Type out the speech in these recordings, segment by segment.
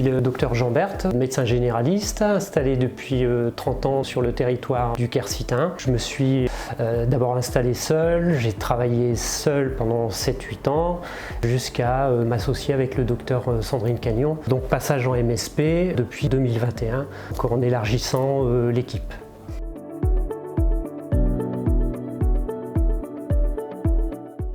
suis le docteur Jean Berthe, médecin généraliste, installé depuis 30 ans sur le territoire du Quercitin. Je me suis d'abord installé seul, j'ai travaillé seul pendant 7-8 ans, jusqu'à m'associer avec le docteur Sandrine Cagnon. Donc passage en MSP depuis 2021, en élargissant l'équipe.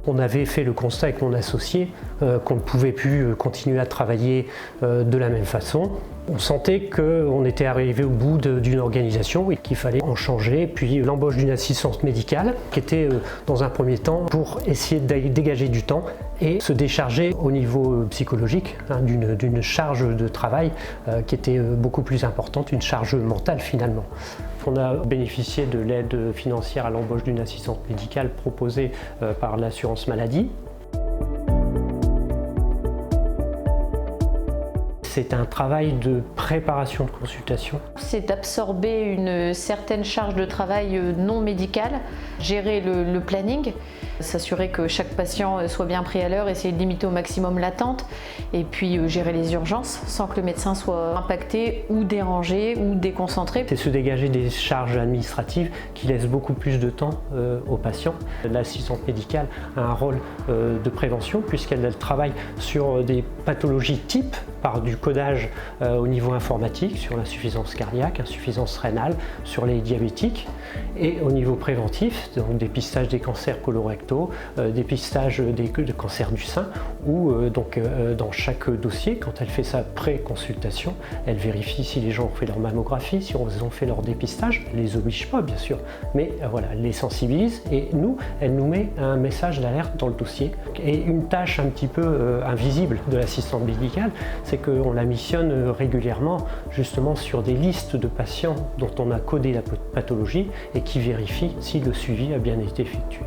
On avait fait le constat avec mon associé qu'on ne pouvait plus continuer à travailler de la même façon. On sentait qu'on était arrivé au bout d'une organisation et qu'il fallait en changer. Puis l'embauche d'une assistante médicale qui était dans un premier temps pour essayer de dégager du temps et se décharger au niveau psychologique d'une charge de travail qui était beaucoup plus importante, une charge mentale finalement. On a bénéficié de l'aide financière à l'embauche d'une assistante médicale proposée par l'assurance maladie. C'est un travail de préparation de consultation. C'est d'absorber une certaine charge de travail non médicale, gérer le planning, s'assurer que chaque patient soit bien pris à l'heure, essayer de limiter au maximum l'attente et puis gérer les urgences sans que le médecin soit impacté ou dérangé ou déconcentré. C'est se dégager des charges administratives qui laissent beaucoup plus de temps aux patients. L'assistante médicale a un rôle de prévention puisqu'elle travaille sur des pathologies types par du codage au niveau informatique sur l'insuffisance cardiaque, insuffisance rénale, sur les diabétiques et au niveau préventif, donc dépistage des cancers colorectaux, dépistage des cancers du sein ou dans chaque dossier, quand elle fait sa pré-consultation, elle vérifie si les gens ont fait leur mammographie, si ils ont fait leur dépistage, elle les oblige pas bien sûr, mais voilà, elle les sensibilise et elle nous met un message d'alerte dans le dossier. Et une tâche un petit peu invisible de l'assistante médicale, c'est qu'on la missionne régulièrement justement sur des listes de patients dont on a codé la pathologie et qui vérifie si le suivi a bien été effectué.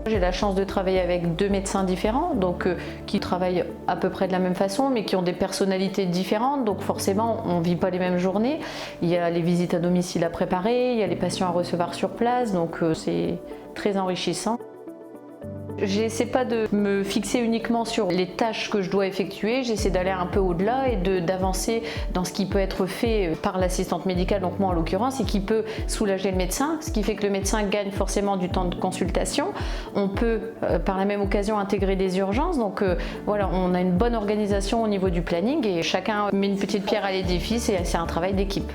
J'ai la chance de travailler avec 2 médecins différents, donc qui travaillent à peu près de la même façon, mais qui ont des personnalités différentes. Donc forcément, on ne vit pas les mêmes journées. Il y a les visites à domicile à préparer, il y a les patients à recevoir sur place, donc c'est très enrichissant. J'essaie pas de me fixer uniquement sur les tâches que je dois effectuer, j'essaie d'aller un peu au-delà et d'avancer dans ce qui peut être fait par l'assistante médicale, donc moi en l'occurrence, et qui peut soulager le médecin, ce qui fait que le médecin gagne forcément du temps de consultation. On peut par la même occasion intégrer des urgences, donc voilà, on a une bonne organisation au niveau du planning et chacun met une petite pierre à l'édifice et c'est un travail d'équipe.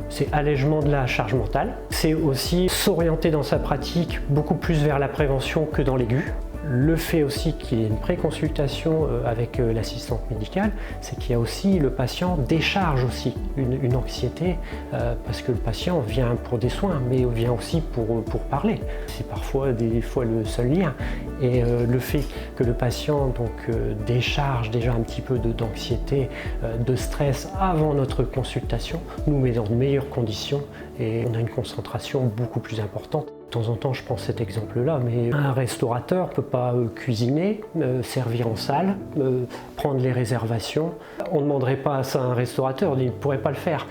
C'est allègement de la charge mentale. C'est aussi s'orienter dans sa pratique beaucoup plus vers la prévention que dans l'aigu. Le fait aussi qu'il y ait une pré-consultation avec l'assistante médicale, c'est qu'il y a aussi le patient décharge aussi une anxiété parce que le patient vient pour des soins mais vient aussi pour parler. C'est parfois des fois le seul lien et le fait que le patient décharge déjà un petit peu d'anxiété, de stress avant notre consultation nous met dans de meilleures conditions et on a une concentration beaucoup plus importante. De temps en temps, je prends cet exemple-là, mais un restaurateur ne peut pas cuisiner, servir en salle, prendre les réservations. On ne demanderait pas ça à un restaurateur, il ne pourrait pas le faire.